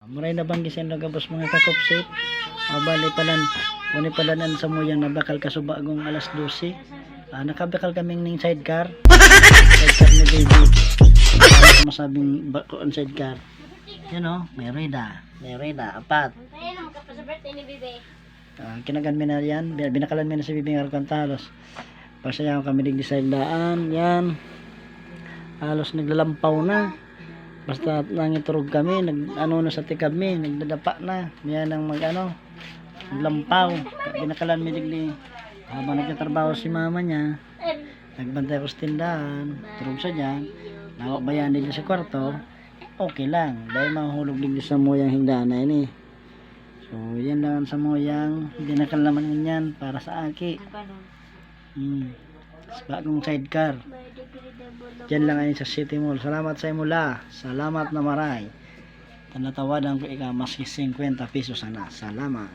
Muray na bang gisin nagabos mga kakopsit. Bali palan, uni palanan sa muyang nabakal kasuba agong alas 12. Nakabakal kaming ning sidecar. Sidecar ni baby. Ano masabing on sidecar? Yan o, may reda, apat. Ayun, magkapasaberte ni Bibi. Kinagan mi na yan, binakalan mi na si Bibing Arcantalos. Pasayaw kami digdi sa daan, yan. Halos naglalampaw na. Basta nangiturog kami, ano na sa tikab mi, nagdadapa na. Yan ang naglampaw. Binakalan mi digdi. Habang nagtatrabaho si mama niya, nagbantay ko sa tindahan, turog siya dyan. Nawak bayan digdi sa kwarto, okay lang. Dahil mahulog digdi sa moyang hingdana yun eh. So, yan lang sa moyang, hindi nakalaman yan para sa aki. Sa bagong sidecar. Yan lang ay sa City Mall. Salamat sa imula. Salamat na maray. Tanatawadan ko ika maski 50 pesos sana. Salamat.